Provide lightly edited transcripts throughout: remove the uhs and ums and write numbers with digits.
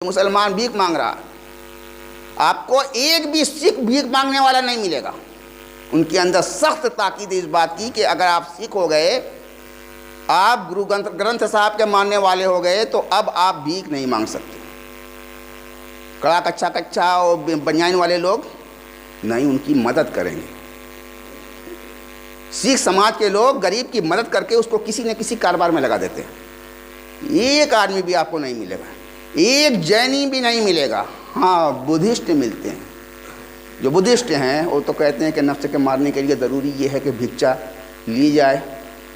مسلمان بھیک مانگ رہا، آپ کو ایک بھی سکھ بھیک مانگنے والا نہیں ملے گا۔ ان کے اندر سخت تاکید اس بات کی کہ اگر آپ سکھ ہو گئے، آپ گرو گرنتھ صاحب کے ماننے والے ہو گئے، تو اب آپ بھیک نہیں مانگ سکتے۔ کڑا کچا اور بنیان والے لوگ نہیں، ان کی مدد کریں گے۔ سکھ سماج کے لوگ غریب کی مدد کر کے اس کو کسی نہ کسی کاروبار میں لگا دیتے ہیں۔ ایک آدمی بھی آپ کو نہیں ملے گا، ایک جینی بھی نہیں ملے گا۔ ہاں، بدھسٹ ملتے ہیں۔ جو بدھسٹ ہیں وہ تو کہتے ہیں کہ نفس کے مارنے کے لیے ضروری یہ ہے کہ بھکشا لی جائے،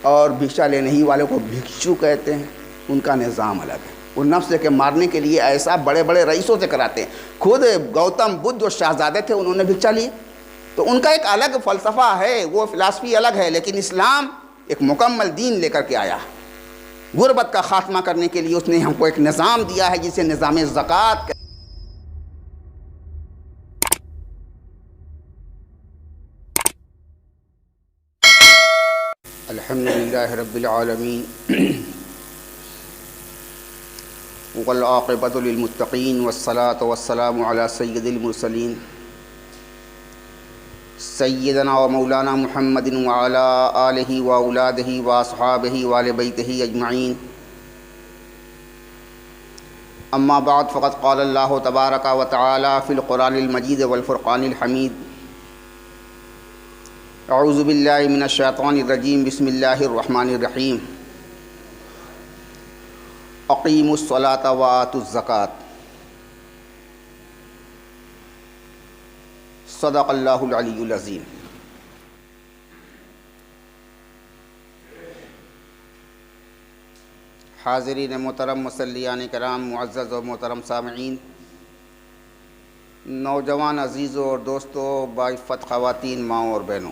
اور بھکشا لینے ہی والوں کو بھکشو کہتے ہیں۔ ان کا نظام الگ ہے۔ وہ نفس کے مارنے کے لیے ایسا بڑے بڑے رئیسوں سے کراتے ہیں۔ خود گوتم بدھ جو شہزادے تھے، انہوں نے بھکشا لی، تو ان کا ایک الگ فلسفہ ہے، وہ فلسفی الگ ہے۔ لیکن اسلام ایک مکمل دین لے کر کے آیا۔ غربت کا خاتمہ کرنے کے لیے اس نے ہم کو ایک نظام دیا ہے جسے نظام زکوٰۃ کہتے ہیں۔ الحمدللہ رب العالمین والعاقبۃ للمتقین والصلاة والسلام علی سید المرسلین سیدنا و مولانا محمد وعلی آلہ و اولادہ و اصحابہ و آل بیتہ اجمعین۔ اما بعد فقد قال اللہ تبارک و تعالی فی القرآن المجید والفرقان الحمید۔ اعوذ باللہ من الشیطان الرجیم، بسم اللہ الرحمن الرحیم۔ اقیموا الصلاۃ وآتوا الزکاۃ۔ صدق اللہ العلی العظیم۔ حاضرین محترم، مصلیان کرام، معزز و محترم سامعین، نوجوان عزیزوں اور دوستوں، باعزت خواتین، ماؤں اور بہنوں،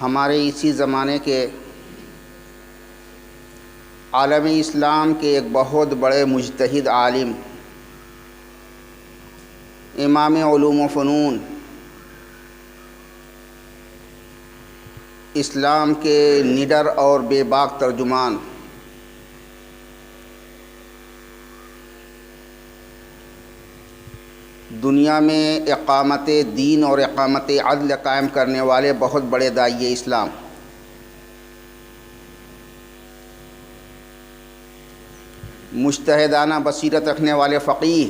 ہمارے اسی زمانے کے عالم اسلام کے ایک بہت بڑے مجتہد عالم، امام علوم و فنون، اسلام کے نڈر اور بے باک ترجمان، دنیا میں اقامت دین اور اقامت عدل قائم کرنے والے بہت بڑے داعی اسلام، مجتہدانہ بصیرت رکھنے والے فقیہ،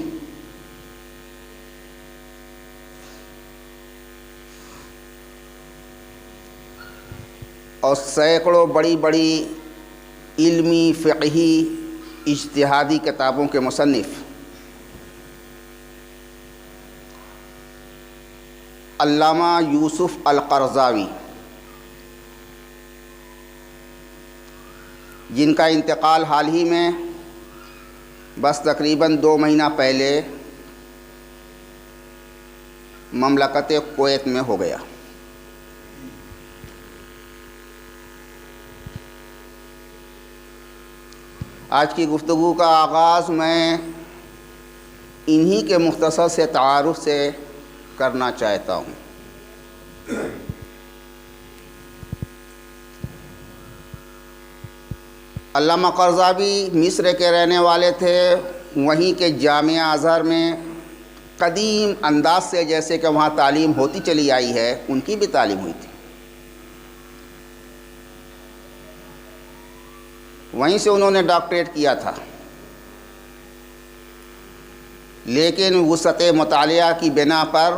اور سینکڑوں بڑی بڑی علمی، فقہی، اجتہادی کتابوں کے مصنف علامہ یوسف القرضاوی، جن کا انتقال حال ہی میں بس تقریباً 2 مہینہ پہلے مملکت کویت میں ہو گیا۔ آج کی گفتگو کا آغاز میں انہی کے مختصر سے تعارف سے کرنا چاہتا ہوں۔ علامہ قرضاوی مصر کے رہنے والے تھے۔ وہیں کے جامعہ ازہر میں قدیم انداز سے جیسے کہ وہاں تعلیم ہوتی چلی آئی ہے، ان کی بھی تعلیم ہوئی تھی۔ وہیں سے انہوں نے ڈاکٹریٹ کیا تھا، لیکن وسعت مطالعہ کی بنا پر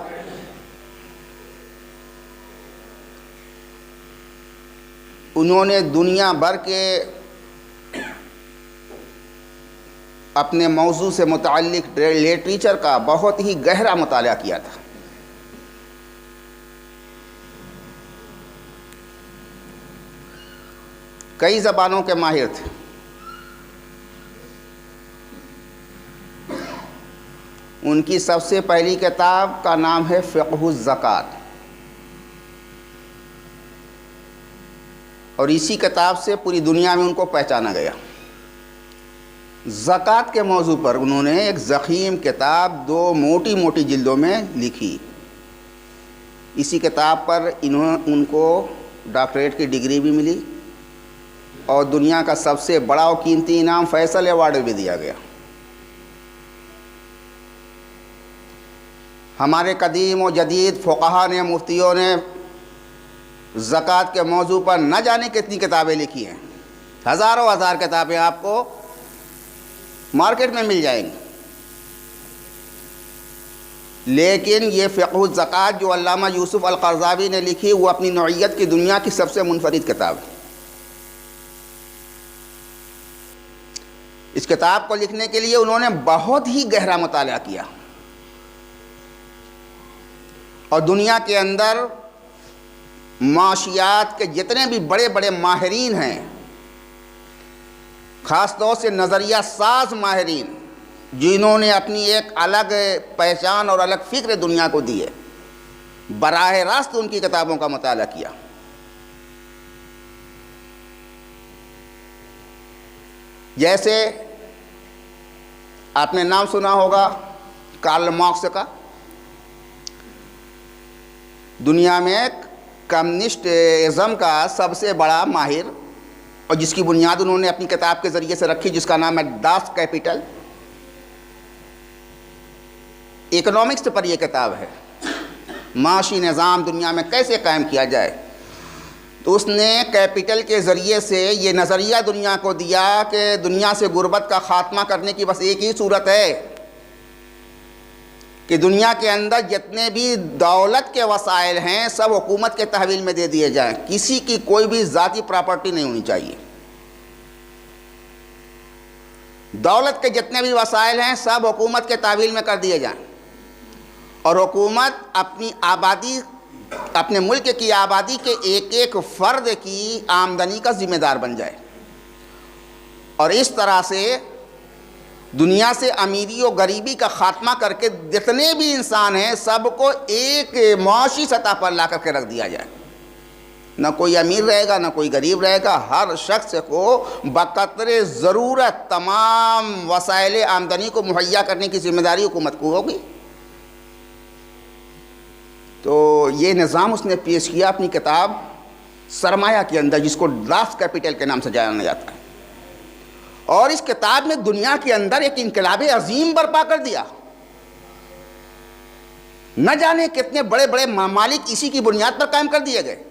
انہوں نے دنیا بھر کے اپنے موضوع سے متعلق لٹریچر کا بہت ہی گہرا مطالعہ کیا تھا۔ کئی زبانوں کے ماہر تھے۔ ان کی سب سے پہلی کتاب کا نام ہے فقہ الزکوٰۃ، اور اسی کتاب سے پوری دنیا میں ان کو پہچانا گیا۔ زکوٰۃ کے موضوع پر انہوں نے ایک ضخیم کتاب 2 موٹی موٹی جلدوں میں لکھی۔ اسی کتاب پر ان کو ڈاکٹریٹ کی ڈگری بھی ملی اور دنیا کا سب سے بڑا اور قیمتی انعام فیصل ایوارڈ بھی دیا گیا۔ ہمارے قدیم و جدید فقہا نے، مفتیوں نے زکوٰۃ کے موضوع پر نہ جانے کتنی کتابیں لکھی ہیں، ہزاروں ہزار کتابیں آپ کو مارکیٹ میں مل جائیں گی، لیکن یہ فقہ الزکوٰۃ جو علامہ یوسف القرضاوی نے لکھی وہ اپنی نوعیت کی دنیا کی سب سے منفرد کتاب ہے۔ اس کتاب کو لکھنے کے لیے انہوں نے بہت ہی گہرا مطالعہ کیا اور دنیا کے اندر معاشیات کے جتنے بھی بڑے بڑے ماہرین ہیں، خاص طور سے نظریہ ساز ماہرین جنہوں نے اپنی ایک الگ پہچان اور الگ فکر دنیا کو دی ہے، براہ راست ان کی کتابوں کا مطالعہ کیا۔ جیسے آپ نے نام سنا ہوگا کارل مارکس کا، دنیا میں کمیونسٹ ازم کا سب سے بڑا ماہر، اور جس کی بنیاد انہوں نے اپنی کتاب کے ذریعے سے رکھی جس کا نام ہے داس کیپٹل۔ اکنامکس پر یہ کتاب ہے، معاشی نظام دنیا میں کیسے قائم کیا جائے، تو اس نے کیپٹل کے ذریعے سے یہ نظریہ دنیا کو دیا کہ دنیا سے غربت کا خاتمہ کرنے کی بس ایک ہی صورت ہے کہ دنیا کے اندر جتنے بھی دولت کے وسائل ہیں سب حکومت کے تحویل میں دے دیے جائیں، کسی کی کوئی بھی ذاتی پراپرٹی نہیں ہونی چاہیے۔ دولت کے جتنے بھی وسائل ہیں سب حکومت کے تحویل میں کر دیے جائیں، اور حکومت اپنی آبادی، اپنے ملک کی آبادی کے ایک ایک فرد کی آمدنی کا ذمہ دار بن جائے، اور اس طرح سے دنیا سے امیری و غریبی کا خاتمہ کر کے جتنے بھی انسان ہیں سب کو ایک معاشی سطح پر لا کر کے رکھ دیا جائے، نہ کوئی امیر رہے گا نہ کوئی غریب رہے گا، ہر شخص کو بقدر ضرورت تمام وسائل آمدنی کو مہیا کرنے کی ذمہ داری حکومت کو ہوگی۔ تو یہ نظام اس نے پیش کیا اپنی کتاب سرمایہ کے اندر، جس کو داس کیپٹل کے نام سے جانا جاتا ہے، اور اس کتاب میں دنیا کے اندر ایک انقلاب عظیم برپا کر دیا۔ نہ جانے کتنے بڑے بڑے ممالک اسی کی بنیاد پر قائم کر دیے گئے۔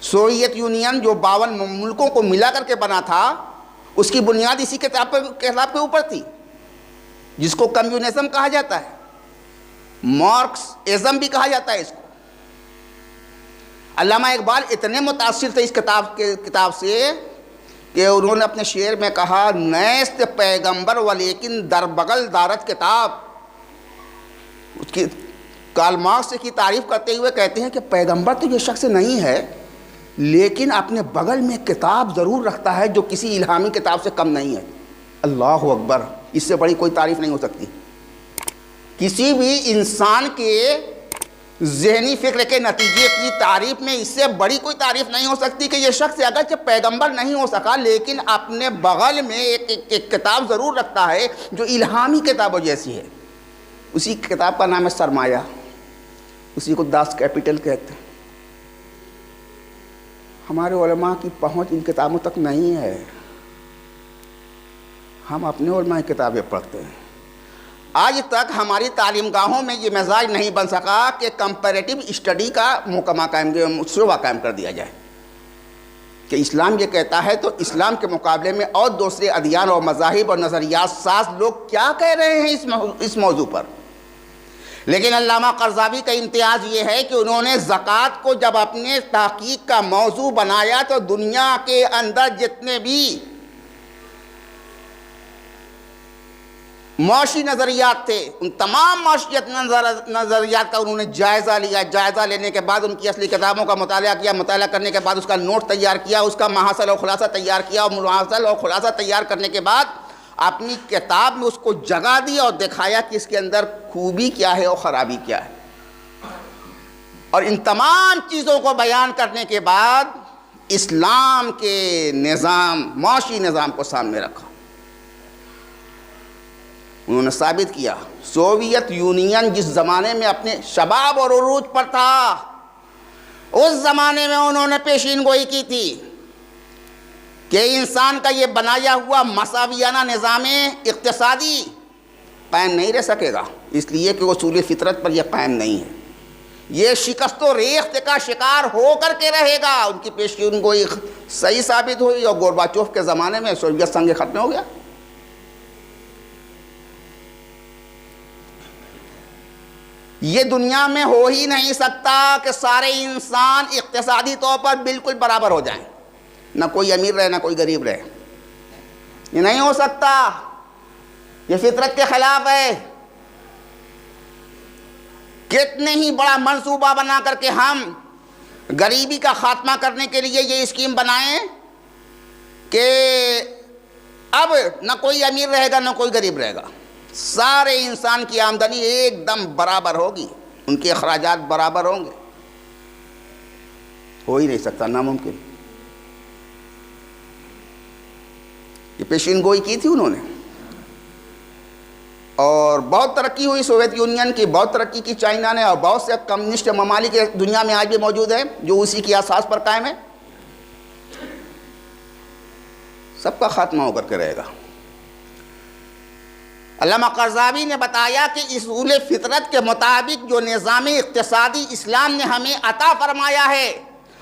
سوویت یونین جو 52 ملکوں کو ملا کر کے بنا تھا، اس کی بنیاد اسی کتاب کے اوپر تھی، جس کو کمیونزم کہا جاتا ہے، مارکس ازم بھی کہا جاتا ہے اس کو۔ علامہ اقبال اتنے متاثر تھے اس کتاب سے کہ انہوں نے اپنے شعر میں کہا، نیست پیغمبر ولیکن در بغل دارت کتاب۔ اس کی کارل مارکس کی تعریف کرتے ہوئے کہتے ہیں کہ پیغمبر تو یہ شخص نہیں ہے، لیکن اپنے بغل میں کتاب ضرور رکھتا ہے جو کسی الہامی کتاب سے کم نہیں ہے۔ اللہ اکبر، اس سے بڑی کوئی تعریف نہیں ہو سکتی۔ کسی بھی انسان کے ذہنی فکر کے نتیجے کی تعریف میں اس سے بڑی کوئی تعریف نہیں ہو سکتی کہ یہ شخص اگرچہ پیغمبر نہیں ہو سکا لیکن اپنے بغل میں ایک کتاب ضرور رکھتا ہے جو الہامی کتابوں جیسی ہے۔ اسی کتاب کا نام ہے سرمایہ، اسی کو داس کیپٹل کہتے ہیں۔ ہمارے علماء کی پہنچ ان کتابوں تک نہیں ہے، ہم اپنے علماء کی کتابیں پڑھتے ہیں۔ آج تک ہماری تعلیم گاہوں میں یہ مزاج نہیں بن سکا کہ کمپیریٹیو اسٹڈی کا شعبہ قائم کر دیا جائے کہ اسلام یہ کہتا ہے تو اسلام کے مقابلے میں اور دوسرے ادیان اور مذاہب اور نظریات ساز لوگ کیا کہہ رہے ہیں اس موضوع پر۔ لیکن علامہ قرضاوی کا امتیاز یہ ہے کہ انہوں نے زکوٰۃ کو جب اپنے تحقیق کا موضوع بنایا تو دنیا کے اندر جتنے بھی معاشی نظریات تھے ان تمام معاشیت نظریات کا انہوں نے جائزہ لیا۔ جائزہ لینے کے بعد ان کی اصلی کتابوں کا مطالعہ کیا، مطالعہ کرنے کے بعد اس کا نوٹ تیار کیا، اس کا محاصل اور خلاصہ تیار کیا، اور محاصل اور خلاصہ تیار کرنے کے بعد اپنی کتاب میں اس کو جگہ دی اور دکھایا کہ اس کے اندر خوبی کیا ہے اور خرابی کیا ہے، اور ان تمام چیزوں کو بیان کرنے کے بعد اسلام کے نظام، معاشی نظام کو سامنے رکھا۔ انہوں نے ثابت کیا سوویت یونین جس زمانے میں اپنے شباب اور عروج پر تھا، اس زمانے میں انہوں نے پیشین گوئی کی تھی کہ انسان کا یہ بنایا ہوا مساویانہ نظام اقتصادی قائم نہیں رہ سکے گا، اس لیے کہ اصول فطرت پر یہ قائم نہیں ہے، یہ شکست و ریخت کا شکار ہو کر کے رہے گا۔ ان کی پیشین گوئی صحیح ثابت ہوئی اور گورباچوف کے زمانے میں سوویت سنگ ختم ہو گیا۔ یہ دنیا میں ہو ہی نہیں سکتا کہ سارے انسان اقتصادی طور پر بالکل برابر ہو جائیں، نہ کوئی امیر رہے نہ کوئی غریب رہے، یہ نہیں ہو سکتا، یہ فطرت کے خلاف ہے۔ کتنے ہی بڑا منصوبہ بنا کر کے ہم غریبی کا خاتمہ کرنے کے لیے یہ اسکیم بنائیں کہ اب نہ کوئی امیر رہے گا نہ کوئی غریب رہے گا، سارے انسان کی آمدنی ایک دم برابر ہوگی، ان کے اخراجات برابر ہوں گے، ہو ہی نہیں سکتا، ناممکن۔ یہ پیشین گوئی کی تھی انہوں نے، اور بہت ترقی ہوئی سوویت یونین کی، بہت ترقی کی چائنا نے، اور بہت سے کمیونسٹ ممالک دنیا میں آج بھی موجود ہیں جو اسی کی اساس پر قائم ہے، سب کا خاتمہ ہو کر کے رہے گا۔ علامہ قرضاوی نے بتایا کہ اصول فطرت کے مطابق جو نظام اقتصادی اسلام نے ہمیں عطا فرمایا ہے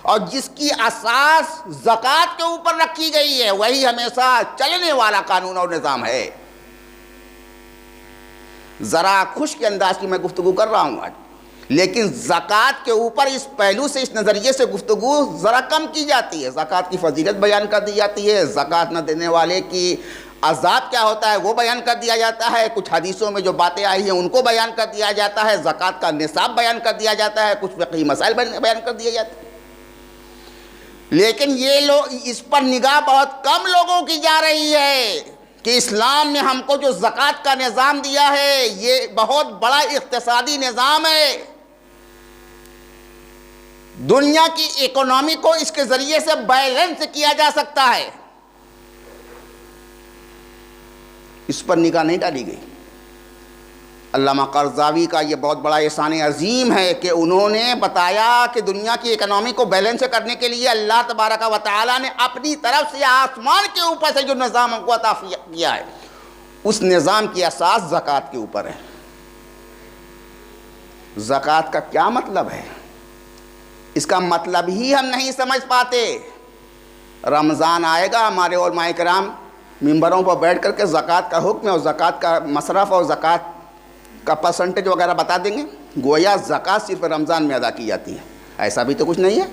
اور جس کی اساس زکوٰۃ کے اوپر رکھی گئی ہے، وہی ہمیشہ چلنے والا قانون اور نظام ہے۔ ذرا خشک انداز کی میں گفتگو کر رہا ہوں آج، لیکن زکوٰۃ کے اوپر اس پہلو سے، اس نظریے سے گفتگو ذرا کم کی جاتی ہے۔ زکوٰۃ کی فضیلت بیان کر دی جاتی ہے، زکوٰۃ نہ دینے والے کی عذاب کیا ہوتا ہے وہ بیان کر دیا جاتا ہے، کچھ حدیثوں میں جو باتیں آئی ہیں ان کو بیان کر دیا جاتا ہے، زکوٰۃ کا نصاب بیان کر دیا جاتا ہے، کچھ فقہی مسائل بیان کر دیے جاتے ہیں، لیکن یہ لوگ اس پر نگاہ بہت کم لوگوں کی جا رہی ہے کہ اسلام نے ہم کو جو زکوٰۃ کا نظام دیا ہے یہ بہت بڑا اقتصادی نظام ہے، دنیا کی اکنامی کو اس کے ذریعے سے بیلنس کیا جا سکتا ہے، اس پر نگاہ نہیں ڈالی گئی۔ علامہ قرضاوی کا یہ بہت بڑا احسان عظیم ہے کہ انہوں نے بتایا کہ دنیا کی اکنامی کو بیلنس کرنے کے لیے اللہ تبارک و تعالیٰ نے اپنی طرف سے آسمان کے اوپر سے جو نظام ہم کو عطا کیا ہے، اس نظام کی اساس زکوٰۃ کے اوپر ہے۔ زکوٰۃ کا کیا مطلب ہے؟ اس کا مطلب ہی ہم نہیں سمجھ پاتے۔ رمضان آئے گا، ہمارے علماء کرام ممبروں پر بیٹھ کر کے زکوٰۃ کا حکم اور زکوٰۃ کا مصرف اور زکوٰۃ کا پرسنٹیج وغیرہ بتا دیں گے، گویا زکوٰۃ صرف رمضان میں ادا کی جاتی ہے، ایسا بھی تو کچھ نہیں ہے۔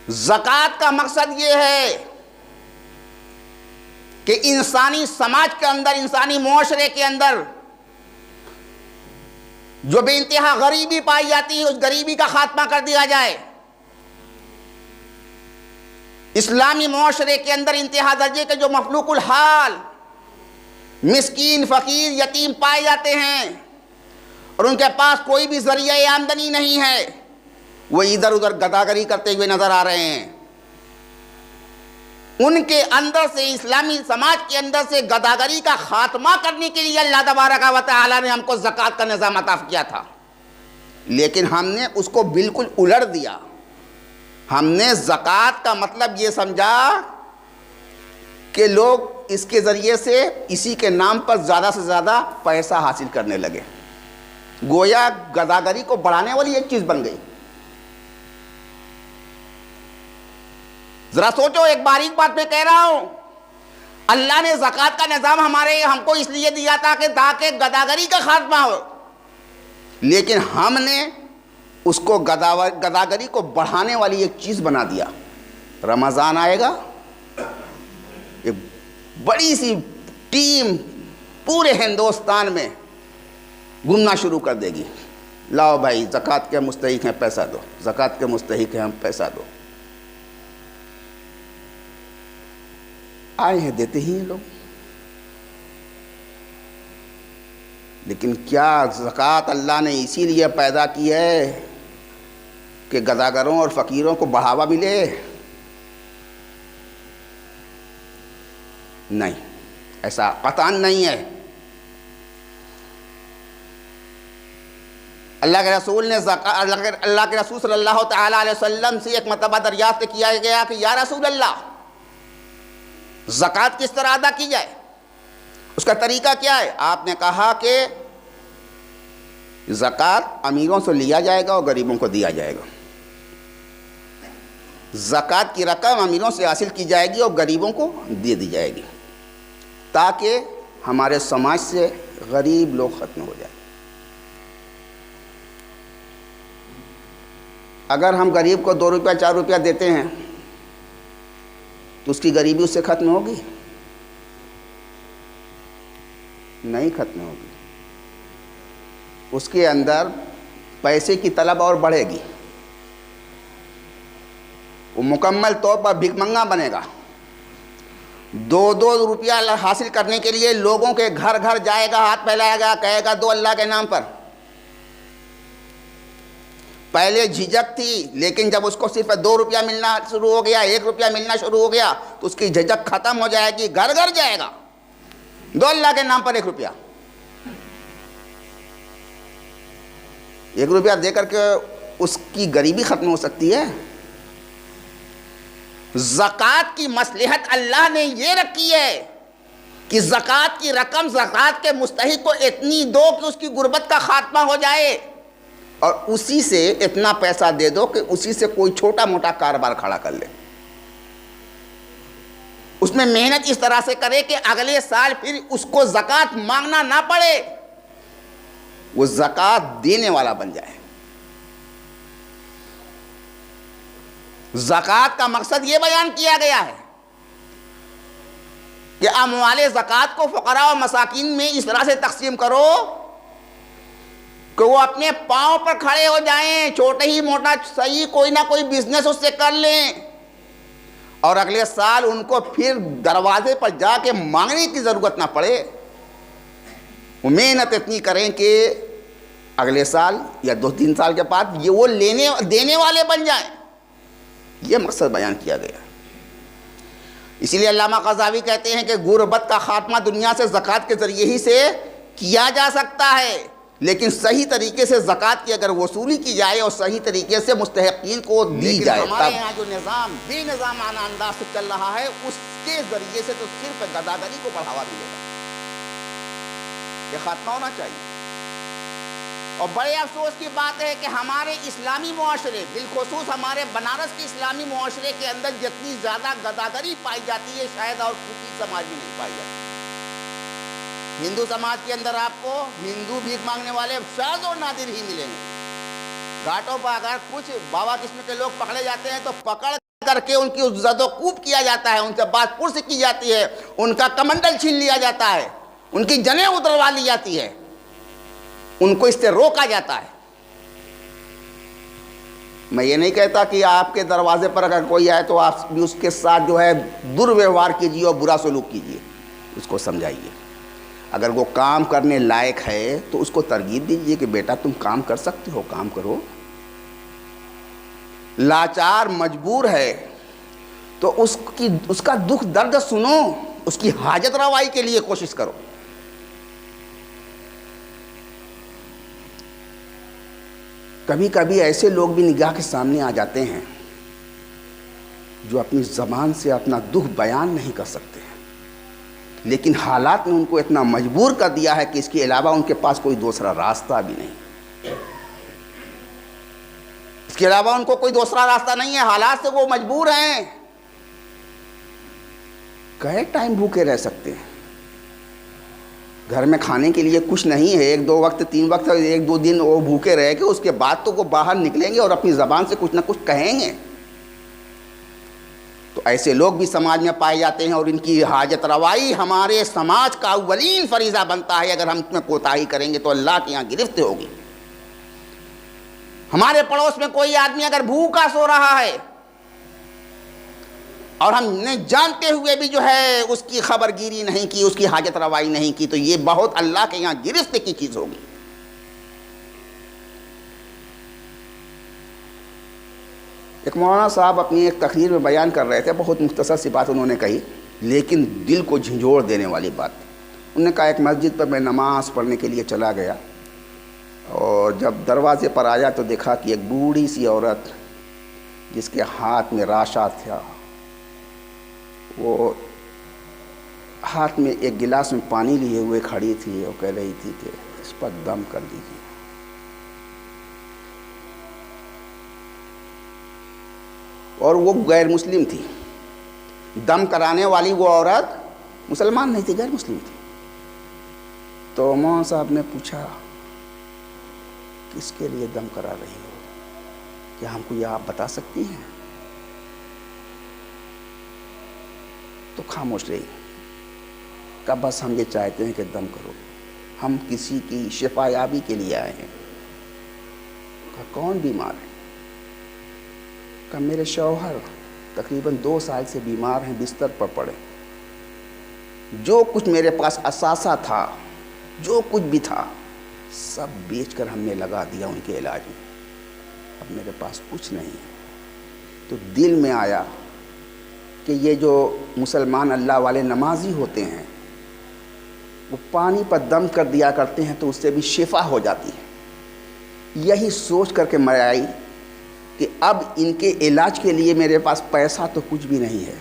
زکوٰۃ کا مقصد یہ ہے کہ انسانی سماج کے اندر، انسانی معاشرے کے اندر جو بے انتہا غریبی پائی جاتی ہے اس غریبی کا خاتمہ کر دیا جائے۔ اسلامی معاشرے کے اندر انتہا درجے کے جو مفلوق الحال مسکین، فقیر، یتیم پائے جاتے ہیں اور ان کے پاس کوئی بھی ذریعہ آمدنی نہیں ہے، وہ ادھر ادھر گداگری کرتے ہوئے نظر آ رہے ہیں، ان کے اندر سے، اسلامی سماج کے اندر سے گداگری کا خاتمہ کرنے کے لیے اللہ تبارک و تعالیٰ نے ہم کو زکوٰۃ کا نظام عطا کیا تھا، لیکن ہم نے اس کو بالکل الٹ دیا۔ ہم نے زکوٰۃ کا مطلب یہ سمجھا کہ لوگ اس کے ذریعے سے اسی کے نام پر زیادہ سے زیادہ پیسہ حاصل کرنے لگے، گویا گداگری کو بڑھانے والی ایک چیز بن گئی۔ ذرا سوچو، ایک باریک بات میں کہہ رہا ہوں، اللہ نے زکوٰۃ کا نظام ہم کو اس لیے دیا تھا کہ تاکہ گداگری کا خاتمہ ہو، لیکن ہم نے اس کو گداگری کو بڑھانے والی ایک چیز بنا دیا۔ رمضان آئے گا، ایک بڑی سی ٹیم پورے ہندوستان میں گھومنا شروع کر دے گی، لاؤ بھائی زکوٰۃ کے مستحق ہیں پیسہ دو، زکوٰۃ کے مستحق ہیں ہم پیسہ دو۔ آئے ہیں، دیتے ہی ہیں لوگ، لیکن کیا زکوٰۃ اللہ نے اسی لیے پیدا کی ہے کہ گداگروں اور فقیروں کو بڑھاوا ملے؟ نہیں، ایسا قطعاً نہیں ہے۔ اللہ کے رسول نے اللہ کے رسول صلی اللہ تعالیٰ علیہ وسلم سے ایک مرتبہ دریافت کیا گیا کہ یا رسول اللہ، زکوٰۃ کس طرح ادا کی جائے، اس کا طریقہ کیا ہے؟ آپ نے کہا کہ زکوٰۃ امیروں سے لیا جائے گا اور غریبوں کو دیا جائے گا۔ زکوٰۃ کی رقم امیروں سے حاصل کی جائے گی اور غریبوں کو دے دی جائے گی، تاکہ ہمارے سماج سے غریب لوگ ختم ہو جائیں۔ اگر ہم غریب کو 2 روپیہ 4 روپیہ دیتے ہیں تو اس کی غریبی اس سے ختم ہوگی؟ نہیں ختم ہوگی، اس کے اندر پیسے کی طلب اور بڑھے گی، وہ مکمل طور پر بھیک منگا بنے گا۔ 2 روپیہ حاصل کرنے کے لیے لوگوں کے گھر گھر جائے گا، ہاتھ پھیلائے گا، کہے گا دو اللہ کے نام پر۔ پہلے جھجک تھی، لیکن جب اس کو صرف 2 روپیہ ملنا شروع ہو گیا، 1 روپیہ ملنا شروع ہو گیا، تو اس کی جھجک ختم ہو جائے گی، گھر گھر جائے گا، دو اللہ کے نام پر 1 روپیہ۔ 1 روپیہ دے کر کے اس کی غریبی ختم ہو سکتی ہے؟ زکوٰۃ کی مصلحت اللہ نے یہ رکھی ہے کہ زکوٰۃ کی رقم زکوٰۃ کے مستحق کو اتنی دو کہ اس کی غربت کا خاتمہ ہو جائے، اور اسی سے اتنا پیسہ دے دو کہ اسی سے کوئی چھوٹا موٹا کاروبار کھڑا کر لے، اس میں محنت اس طرح سے کرے کہ اگلے سال پھر اس کو زکوٰۃ مانگنا نہ پڑے، وہ زکوٰۃ دینے والا بن جائے۔ زکوٰۃ کا مقصد یہ بیان کیا گیا ہے کہ اموال زکوٰۃ کو فقراء و مساکین میں اس طرح سے تقسیم کرو کہ وہ اپنے پاؤں پر کھڑے ہو جائیں، چھوٹا ہی موٹا صحیح کوئی نہ کوئی بزنس اس سے کر لیں، اور اگلے سال ان کو پھر دروازے پر جا کے مانگنے کی ضرورت نہ پڑے۔ وہ محنت اتنی کریں کہ اگلے سال یا 2-3 سال کے بعد یہ وہ دینے والے بن جائیں۔ یہ مقصد بیان کیا گیا۔ اسی لیے علامہ قذافی کہتے ہیں کہ غربت کا خاتمہ دنیا سے زکوٰۃ کے ذریعے ہی سے کیا جا سکتا ہے، لیکن صحیح طریقے سے زکوٰۃ کی اگر وصولی کی جائے اور صحیح طریقے سے مستحقین کو دی جائے، ہمارے یہاں جو نظام بے نظامانہ انداز سے چل رہا ہے، اس کے ذریعے سے تو صرف گداگری کو بڑھاوا ملے گا۔ یہ خاتمہ ہونا چاہیے۔ اور بڑے افسوس کی بات ہے کہ ہمارے اسلامی معاشرے، بالخصوص ہمارے بنارس کے اسلامی معاشرے کے اندر جتنی زیادہ گداگری پائی جاتی ہے شاید اور کسی سماج میں نہیں پائی جاتی۔ ہندو سماج کے اندر آپ کو ہندو بھیک مانگنے والے شاذ اور نادر ہی ملیں گے۔ گھاٹوں پر اگر کچھ بابا قسم کے لوگ پکڑے جاتے ہیں تو پکڑ کر کے ان کی زد و کوب کیا جاتا ہے، ان سے بات پرس کی جاتی ہے، ان کا کمنڈل چھین لیا جاتا ہے، ان کی جنیں اتروا لی جاتی ہے، ان کو اس سے روکا جاتا ہے۔ میں یہ نہیں کہتا کہ آپ کے دروازے پر اگر کوئی آئے تو آپ بھی اس کے ساتھ جو ہے درویوہار کیجیے اور برا سلوک کیجیے، اس کو سمجھائیے۔ اگر وہ کام کرنے لائق ہے تو اس کو ترغیب دیجیے کہ بیٹا تم کام کر سکتے ہو، کام کرو۔ لاچار مجبور ہے تو اس کا دکھ درد سنو، اس کی حاجت روائی کے لیے کوشش کرو۔ کبھی کبھی ایسے لوگ بھی نگاہ کے سامنے آ جاتے ہیں جو اپنی زبان سے اپنا دکھ بیان نہیں کر سکتے ہیں، لیکن حالات نے ان کو اتنا مجبور کر دیا ہے کہ اس کے علاوہ ان کے پاس کوئی دوسرا راستہ بھی نہیں، اس کے علاوہ ان کو کوئی دوسرا راستہ نہیں ہے، حالات سے وہ مجبور ہیں۔ کئے ٹائم بھوکے رہ سکتے ہیں؟ گھر میں کھانے کے لیے کچھ نہیں ہے، 1-2 وقت 3 وقت 1-2 دن وہ بھوکے رہ کے اس کے بعد تو وہ باہر نکلیں گے اور اپنی زبان سے کچھ نہ کچھ کہیں گے۔ تو ایسے لوگ بھی سماج میں پائے جاتے ہیں، اور ان کی حاجت روائی ہمارے سماج کا اولین فریضہ بنتا ہے۔ اگر ہم اس میں کوتاہی کریں گے تو اللہ کے یہاں گرفت ہوگی۔ ہمارے پڑوس میں کوئی آدمی اگر بھوکا سو رہا ہے اور ہم نے جانتے ہوئے بھی جو ہے اس کی خبر گیری نہیں کی، اس کی حاجت روائی نہیں کی، تو یہ بہت اللہ کے یہاں گرفت کی چیز ہوگی۔ ایک مولانا صاحب اپنی ایک تقریر میں بیان کر رہے تھے، بہت مختصر سی بات انہوں نے کہی لیکن دل کو جھنجھوڑ دینے والی بات۔ انہوں نے کہا ایک مسجد پر میں نماز پڑھنے کے لیے چلا گیا، اور جب دروازے پر آیا تو دیکھا کہ ایک بوڑھی سی عورت جس کے ہاتھ میں راشا تھا، وہ ہاتھ میں ایک گلاس میں پانی لیے ہوئے کھڑی تھی اور کہہ رہی تھی کہ اس پر دم کر دیجیے۔ اور وہ غیر مسلم تھی، دم کرانے والی وہ عورت مسلمان نہیں تھی، غیر مسلم تھی۔ تو مولانا صاحب نے پوچھا کس کے لیے دم کرا رہی ہو، کیا ہم کو یہ آپ بتا سکتی ہیں؟ تو خاموش رہی۔ کہ بس ہم یہ چاہتے ہیں کہ دم کرو، ہم کسی کی شفا یابی کے لیے آئے ہیں۔ کہ کون بیمار ہے؟ کہ میرے شوہر تقریباً 2 سال سے بیمار ہیں، بستر پر پڑے، جو کچھ میرے پاس اثاثہ تھا، جو کچھ بھی تھا، سب بیچ کر ہم نے لگا دیا ان کے علاج میں، اب میرے پاس کچھ نہیں ہے۔ تو دل میں آیا کہ یہ جو مسلمان اللہ والے نمازی ہوتے ہیں وہ پانی پر دم کر دیا کرتے ہیں تو اس سے بھی شفا ہو جاتی ہے۔ یہی سوچ کر کے میں آئی کہ اب ان کے علاج کے لیے میرے پاس پیسہ تو کچھ بھی نہیں ہے،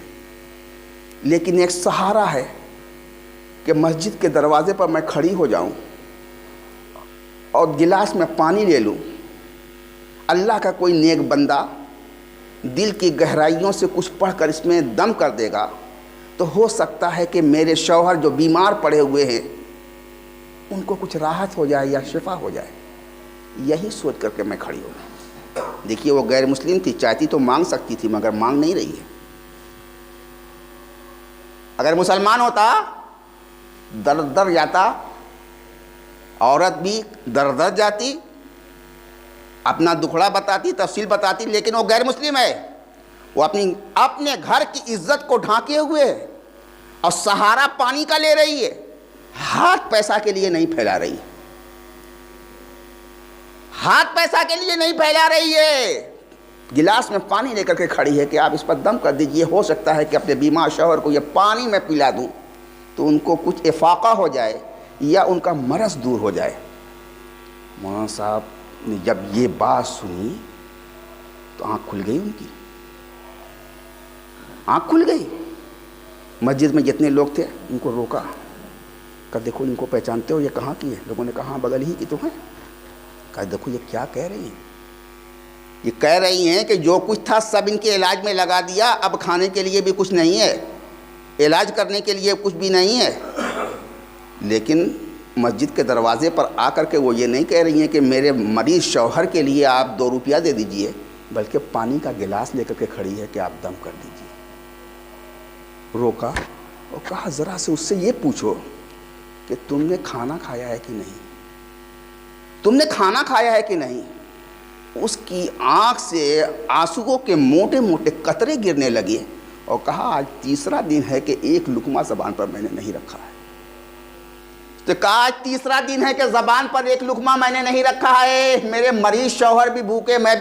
لیکن ایک سہارا ہے کہ مسجد کے دروازے پر میں کھڑی ہو جاؤں اور گلاس میں پانی لے لوں، اللہ کا کوئی نیک بندہ دل کی گہرائیوں سے کچھ پڑھ کر اس میں دم کر دے گا تو ہو سکتا ہے کہ میرے شوہر جو بیمار پڑے ہوئے ہیں ان کو کچھ راحت ہو جائے یا شفا ہو جائے۔ یہی سوچ کر کے میں کھڑی ہوں۔ دیکھیے وہ غیر مسلم تھی، چاہتی تو مانگ سکتی تھی مگر مانگ نہیں رہی ہے۔ اگر مسلمان ہوتا در در جاتا، عورت بھی در در جاتی، اپنا دکھڑا بتاتی، تفصیل بتاتی، لیکن وہ غیر مسلم ہے، وہ اپنے گھر کی عزت کو ڈھانکے ہوئے ہے اور سہارا پانی کا لے رہی ہے، ہاتھ پیسہ کے لیے نہیں پھیلا رہی، ہاتھ پیسہ کے لیے نہیں پھیلا رہی ہے، گلاس میں پانی لے کر کے کھڑی ہے کہ آپ اس پر دم کر دیجئے، ہو سکتا ہے کہ اپنے بیمار شوہر کو یہ پانی میں پلا دوں تو ان کو کچھ افاقہ ہو جائے یا ان کا مرض دور ہو جائے۔ مولانا صاحب نے جب یہ بات سنی تو آنکھ کھل گئی، ان کی آنکھ کھل گئی۔ مسجد میں جتنے لوگ تھے ان کو روکا کہ دیکھو ان کو پہچانتے ہو، یہ کہاں کی ہے؟ لوگوں نے کہا بغل ہی کی تو ہیں۔ کہا دیکھو یہ کیا کہہ رہی ہیں، یہ کہہ رہی ہیں کہ جو کچھ تھا سب ان کے علاج میں لگا دیا، اب کھانے کے لیے بھی کچھ نہیں ہے، علاج کرنے کے لیے کچھ بھی نہیں ہے۔ لیکن مسجد کے دروازے پر آ کر کے وہ یہ نہیں کہہ رہی ہیں کہ میرے مریض شوہر کے لیے آپ 2 روپیہ دے دیجئے، بلکہ پانی کا گلاس لے کر کے کھڑی ہے کہ آپ دم کر دیجئے۔ روکا اور کہا ذرا سے اس سے یہ پوچھو کہ تم نے کھانا کھایا ہے کہ نہیں، تم نے کھانا کھایا ہے کہ نہیں۔ اس کی آنکھ سے آنسوؤں کے موٹے موٹے قطرے گرنے لگے اور کہا آج 3 دن ہے کہ ایک لقمہ زبان پر میں نے نہیں رکھا ہے۔ تو کہا آج 3 دن ہے کہ زبان پر ایک لقمہ میں نے نہیں رکھا ہے، میرے مریض شوہر بھی بھوکے، میں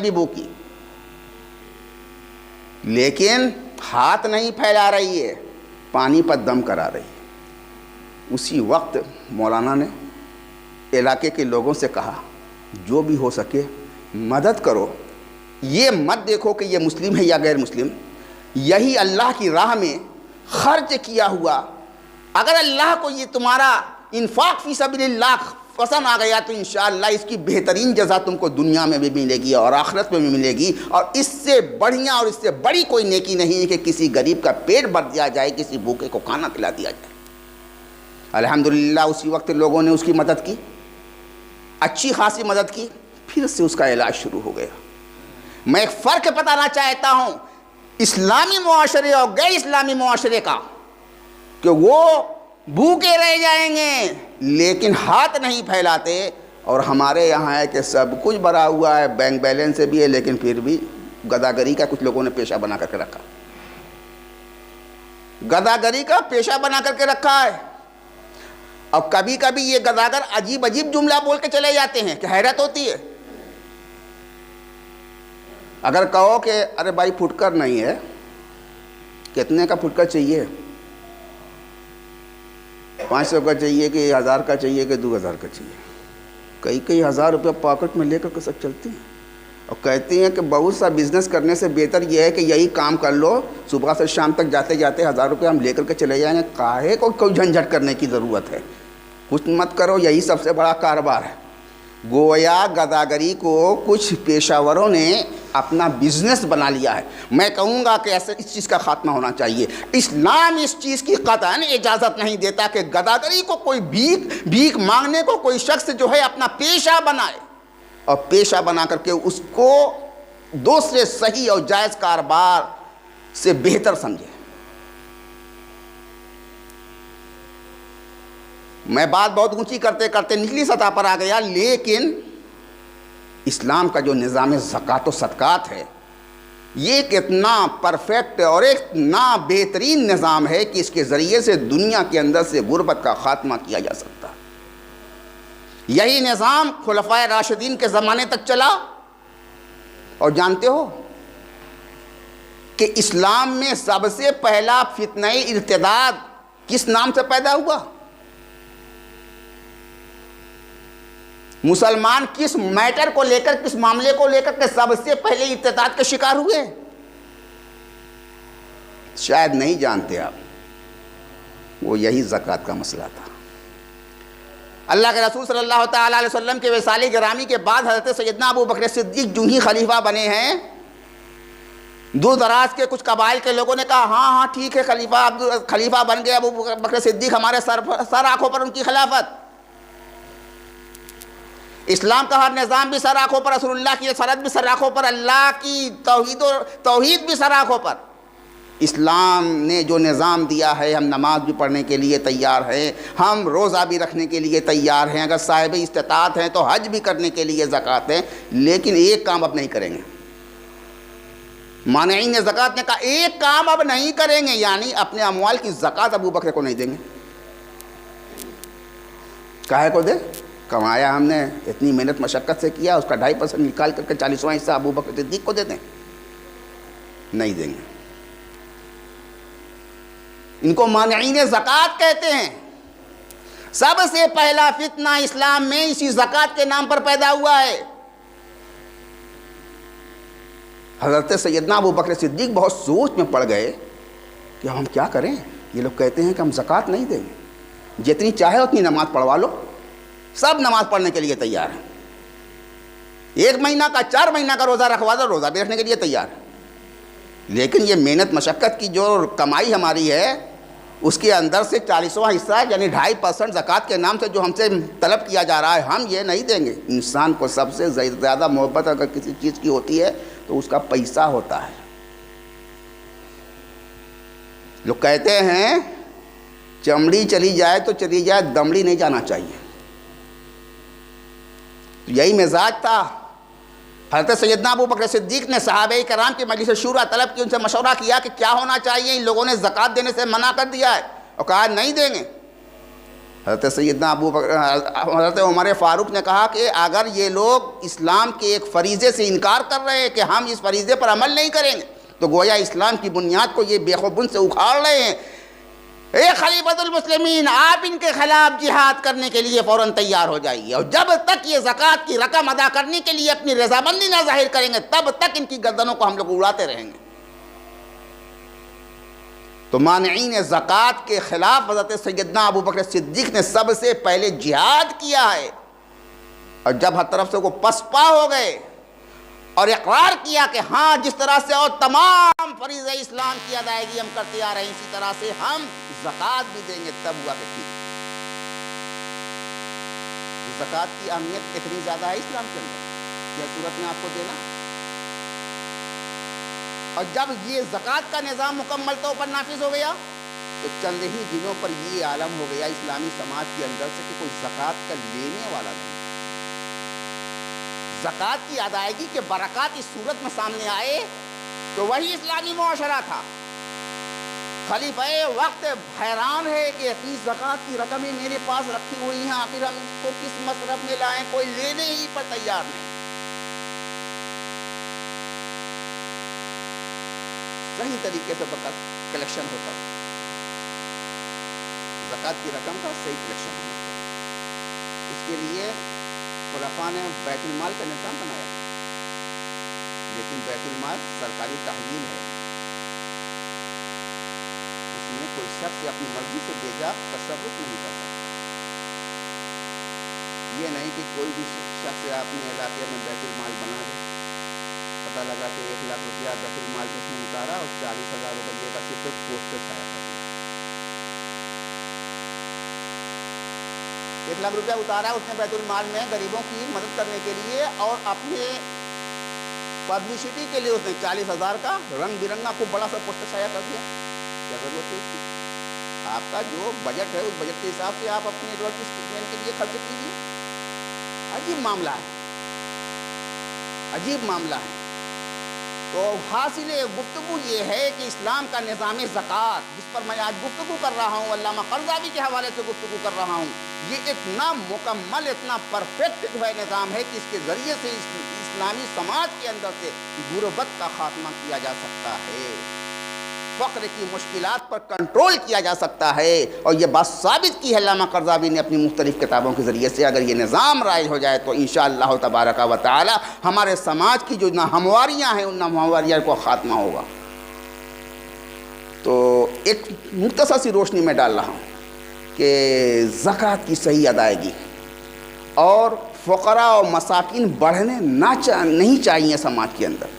بھی بھوکی، لیکن ہاتھ نہیں پھیلا رہی ہے، پانی پر دم کرا رہی ہے۔ اسی وقت مولانا نے علاقے کے لوگوں سے کہا جو بھی ہو سکے مدد کرو، یہ مت دیکھو کہ یہ مسلم ہے یا غیر مسلم، یہی اللہ کی راہ میں خرچ کیا ہوا، اگر اللہ کو یہ تمہارا انفاق فی سبیل اللہ پسند آ گیا تو انشاءاللہ اس کی بہترین جزا تم کو دنیا میں بھی ملے گی اور آخرت میں بھی ملے گی، اور اس سے بڑھیا اور اس سے بڑی کوئی نیکی نہیں ہے کہ کسی غریب کا پیٹ بھر دیا جائے، کسی بھوکے کو کھانا کھلا دیا جائے۔ الحمدللہ اسی وقت لوگوں نے اس کی مدد کی، اچھی خاصی مدد کی، پھر سے اس کا علاج شروع ہو گیا۔ میں ایک فرق بتانا چاہتا ہوں اسلامی معاشرے اور غیر اسلامی معاشرے کا، کہ وہ بھوکے رہ جائیں گے لیکن ہاتھ نہیں پھیلاتے، اور ہمارے یہاں ہے کہ سب کچھ بھرا ہوا ہے، بینک بیلنس سے بھی ہے، لیکن پھر بھی گداگری کا کچھ لوگوں نے پیشہ بنا کر کے رکھا، گداگری کا پیشہ بنا کر کے رکھا ہے۔ اور کبھی کبھی یہ گداگر عجیب عجیب جملہ بول کے چلے جاتے ہیں کہ حیرت ہوتی ہے۔ اگر کہو کہ ارے بھائی پھٹکر نہیں ہے کہ کتنے کا پھٹکر چاہیے؟ 500 کا چاہیے کہ 1000 کا چاہیے کہ 2000 کا چاہیے؟ کئی ہزار روپیہ پاکٹ میں لے کر کے سب چلتے ہیں اور کہتے ہیں کہ بہت سا بزنس کرنے سے بہتر یہ ہے کہ یہی کام کر لو، صبح سے شام تک جاتے جاتے 1000 روپیہ ہم لے کر کے چلے جائیں گے، کاہے کو کوئی جھنجھٹ کرنے کی ضرورت ہے؟ کچھ مت کرو، یہی سب سے بڑا کاروبار ہے۔ گویا گداگری کو کچھ پیشہ وروں نے اپنا بزنس بنا لیا ہے۔ میں کہوں گا کہ ایسے اس چیز کا خاتمہ ہونا چاہیے۔ اسلام اس چیز کی قطعاً اجازت نہیں دیتا کہ گداگری کو کوئی بھیک مانگنے کو کوئی شخص جو ہے اپنا پیشہ بنائے اور پیشہ بنا کر کے اس کو دوسرے صحیح اور جائز کاروبار سے بہتر سمجھے۔ میں بات بہت اونچی کرتے کرتے نچلی سطح پر آ گیا، لیکن اسلام کا جو نظام زکوٰۃ و صدقات ہے یہ ایک اتنا پرفیکٹ اور ایک اتنا بہترین نظام ہے کہ اس کے ذریعے سے دنیا کے اندر سے غربت کا خاتمہ کیا جا سکتا ہے۔ یہی نظام خلفائے راشدین کے زمانے تک چلا، اور جانتے ہو کہ اسلام میں سب سے پہلا فتنہ ارتداد کس نام سے پیدا ہوا؟ مسلمان کس میٹر کو لے کر، کس معاملے کو لے کر کے سب سے پہلے ارتداد کے شکار ہوئے؟ شاید نہیں جانتے آپ، وہ یہی زکوٰۃ کا مسئلہ تھا۔ اللہ کے رسول صلی اللہ تعالیٰ علیہ وسلم کے وصال گرامی کے بعد حضرت سیدنا ابو بکر صدیق جو ہی خلیفہ بنے ہیں، دور دراز کے کچھ قبائل کے لوگوں نے کہا ہاں ٹھیک ہے، خلیفہ بن گئے ابو بکر صدیق، ہمارے سر آنکھوں پر ان کی خلافت۔ اسلام کا ہر نظام بھی سر آنکھوں پر، رسول اللہ کی سرحد بھی سر آنکھوں پر، اللہ کی توحید بھی سر آنکھوں پر۔ اسلام نے جو نظام دیا ہے، ہم نماز بھی پڑھنے کے لیے تیار ہیں، ہم روزہ بھی رکھنے کے لیے تیار ہیں، اگر صاحب استطاعت ہیں تو حج بھی کرنے کے لیے زکوٰۃ ہے، لیکن ایک کام اب نہیں کریں گے۔ مانعین زکوٰۃ نے کہا ایک کام اب نہیں کریں گے، یعنی اپنے اموال کی زکوٰۃ ابو بکر کو نہیں دیں گے۔ کاہے کو دے؟ کمایا ہم نے، اتنی محنت مشقت سے کیا، اس کا 2.5% نکال کر کے 40واں حصہ ابو بکر صدیق کو دے دیں؟ نہیں دیں گے۔ ان کو مانعین زکوٰۃ کہتے ہیں۔ سب سے پہلا فتنہ اسلام میں اسی زکوٰۃ کے نام پر پیدا ہوا ہے۔ حضرت سیدنا ابو بکر صدیق بہت سوچ میں پڑ گئے کہ ہم کیا کریں، یہ لوگ کہتے ہیں کہ ہم زکوٰۃ نہیں دیں گے، جتنی چاہے اتنی نماز پڑھوا لو، سب نماز پڑھنے کے لیے تیار ہیں، 1 مہینہ کا 4 مہینہ کا روزہ رکھوا دو، روزہ بھی رکھنے کے لیے تیار ہے، لیکن یہ محنت مشقت کی جو کمائی ہماری ہے اس کے اندر سے 40واں حصہ یعنی 2.5% زکوٰۃ کے نام سے جو ہم سے طلب کیا جا رہا ہے، ہم یہ نہیں دیں گے۔ انسان کو سب سے زیادہ محبت اگر کسی چیز کی ہوتی ہے تو اس کا پیسہ ہوتا ہے۔ لوگ کہتے ہیں چمڑی چلی جائے تو چلی جائے، دمڑی نہیں جانا چاہیے۔ تو یہی مزاج تھا۔ حضرت سیدنا ابو بکر صدیق نے صحابہ کرام کی مجلس شورا طلب کی، ان سے مشورہ کیا کہ کیا ہونا چاہیے، ان لوگوں نے زکوٰۃ دینے سے منع کر دیا ہے اور کہا نہیں دیں گے۔ حضرت سیدنا حضرت عمر فاروق نے کہا کہ اگر یہ لوگ اسلام کے ایک فریضے سے انکار کر رہے ہیں کہ ہم اس فریضے پر عمل نہیں کریں گے، تو گویا اسلام کی بنیاد کو یہ بے خوبن سے اکھاڑ رہے ہیں۔ اے خلیفۃ المسلمین، آپ ان کے خلاف جہاد کرنے کے لیے فوراً تیار ہو جائیے، اور جب تک یہ زکوٰۃ کی رقم ادا کرنے کے لیے اپنی رضامندی نہ ظاہر کریں گے تب تک ان کی گردنوں کو ہم لوگ اڑاتے رہیں گے۔ تو مانعین زکوٰۃ کے خلاف حضرت سیدنا ابو بکر صدیق نے سب سے پہلے جہاد کیا ہے، اور جب ہر طرف سے وہ پسپا ہو گئے اور اقرار کیا کہ ہاں جس طرح سے اور تمام فریضہ اسلام کی ادائیگی ہم کرتے آ رہے ہیں اسی طرح سے ہم زکوٰۃ بھی دیں گے، تب ہوا کہ ٹھیک۔ زکوٰۃ کی اہمیت اتنی زیادہ ہے اسلام کے اندر کہ صورت میں آپ کو دینا، اور جب یہ زکوٰۃ کا نظام مکمل طور پر نافذ ہو گیا تو چند ہی دنوں پر یہ عالم ہو گیا اسلامی سماج کے اندر سے کہ کوئی زکوٰۃ کا لینے والا نہیں۔ زکوٰۃ کی ادائیگی کے برکات اس صورت میں سامنے آئے تو وہی اسلامی معاشرہ تھا۔ خلیفہ وقت حیران ہے کہ اتنی زکوٰۃ کی رقمیں میرے پاس رکھی ہوئی ہیں، آخر ہم اس کو کس مصرف میں لائیں، کوئی لینے ہی پر تیار نہیں۔ صحیح طریقے سے کلیکشن ہوتا تھا، زکوٰۃ کی رقم کا صحیح کلیکشن ہونا چاہیے۔ اس کے لیے خلفاء نے بیت المال کا نظام بنایا، لیکن بیت المال سرکاری تحویل ہے، اس میں کوئی شخص اپنی مرضی سے بے جا تصرف نہیں کر سکتا۔ یہ نہیں کہ کوئی بھی شخص اپنے علاقے میں بیت المال بنا دے، پتہ لگا کہ 1,00,000 روپیہ بیت المال میں اس نے اتارا اور 40,000 روپیے کا صرف ایک پوسٹر چھایا کر دیا۔ 1,00,000 روپیہ اتارا اس نے بیت المال میں غریبوں کی مدد کرنے کے لیے، اور اپنے پبلسٹی کے لیے اس نے 40,000 کا رنگ برنگا کو بڑا سا پوسٹر چھایا کر دیا۔ کیا ضرورت ہے اس کی؟ آپ کا جو بجٹ ہے اس بجٹ کے حساب سے آپ اپنی ایڈورٹائزمنٹ کے لیے خرچ کیجیے۔ عجیب معاملہ ہے، عجیب معاملہ ہے۔ تو حاصل گفتگو یہ ہے کہ اسلام کا نظام زکوٰۃ، جس پر میں آج گفتگو کر رہا ہوں، علامہ قرضاوی کے حوالے سے گفتگو کر رہا ہوں، یہ اتنا مکمل، اتنا پرفیکٹ جو ہے نظام ہے کہ اس کے ذریعے سے اسلامی سماج کے اندر سے غربت کا خاتمہ کیا جا سکتا ہے، فقر کی مشکلات پر کنٹرول کیا جا سکتا ہے، اور یہ بات ثابت کی ہے علامہ قرضاوی نے اپنی مختلف کتابوں کے ذریعے سے۔ اگر یہ نظام رائج ہو جائے تو انشاءاللہ تبارک و تعالی ہمارے سماج کی جو ناہمواریاں ہیں ان ناہمواریاں کو خاتمہ ہوگا۔ تو ایک مختصر سی روشنی میں ڈال رہا ہوں کہ زکوٰۃ کی صحیح ادائیگی اور فقراء و مساکین بڑھنے نہیں چاہیے سماج کے اندر۔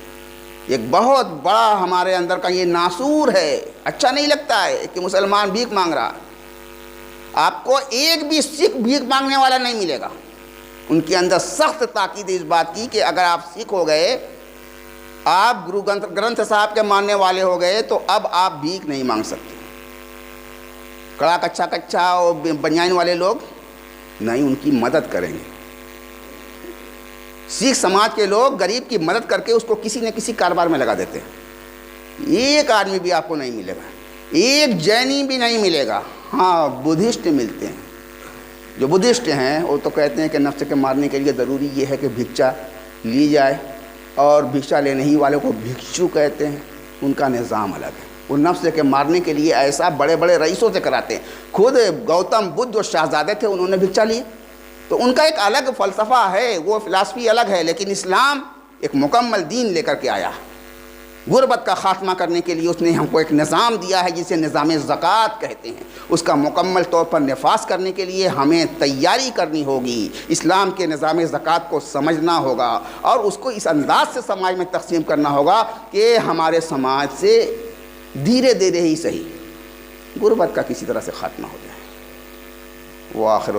ایک بہت بڑا ہمارے اندر کا یہ ناسور ہے، اچھا نہیں لگتا ہے کہ مسلمان بھیک مانگ رہا ہے۔ آپ کو ایک بھی سکھ بھیک مانگنے والا نہیں ملے گا۔ ان کے اندر سخت تاکید اس بات کی کہ اگر آپ سکھ ہو گئے، آپ گرو گرنتھ صاحب کے ماننے والے ہو گئے، تو اب آپ بھیک نہیں مانگ سکتے۔ کڑا کچا اور بنیان والے لوگ نہیں، ان کی مدد کریں گے۔ سکھ سماج کے لوگ غریب کی مدد کر کے اس کو کسی نہ کسی کاروبار میں لگا دیتے ہیں۔ ایک آدمی بھی آپ کو نہیں ملے گا، ایک جینی بھی نہیں ملے گا۔ ہاں، بدھسٹ ملتے ہیں۔ جو بدھسٹ ہیں وہ تو کہتے ہیں کہ نفس کے مارنے کے لیے ضروری یہ ہے کہ بھکشا لی جائے، اور بھکشا لینے ہی والوں کو بھکشو کہتے ہیں۔ ان کا نظام الگ ہے، وہ نفس کے مارنے کے لیے ایسا بڑے بڑے رئیسوں سے کراتے ہیں۔ خود گوتم بدھ جو شہزادے تھے انہوں نے بھکشا لی، تو ان کا ایک الگ فلسفہ ہے، وہ فلسفی الگ ہے، لیکن اسلام ایک مکمل دین لے کر کے آیا۔ غربت کا خاتمہ کرنے کے لیے اس نے ہم کو ایک نظام دیا ہے جسے نظام زکوٰۃ کہتے ہیں۔ اس کا مکمل طور پر نفاذ کرنے کے لیے ہمیں تیاری کرنی ہوگی، اسلام کے نظام زکوٰۃ کو سمجھنا ہوگا، اور اس کو اس انداز سے سماج میں تقسیم کرنا ہوگا کہ ہمارے سماج سے دھیرے دھیرے ہی صحیح غربت کا کسی طرح سے خاتمہ ہو جائے۔ وآخر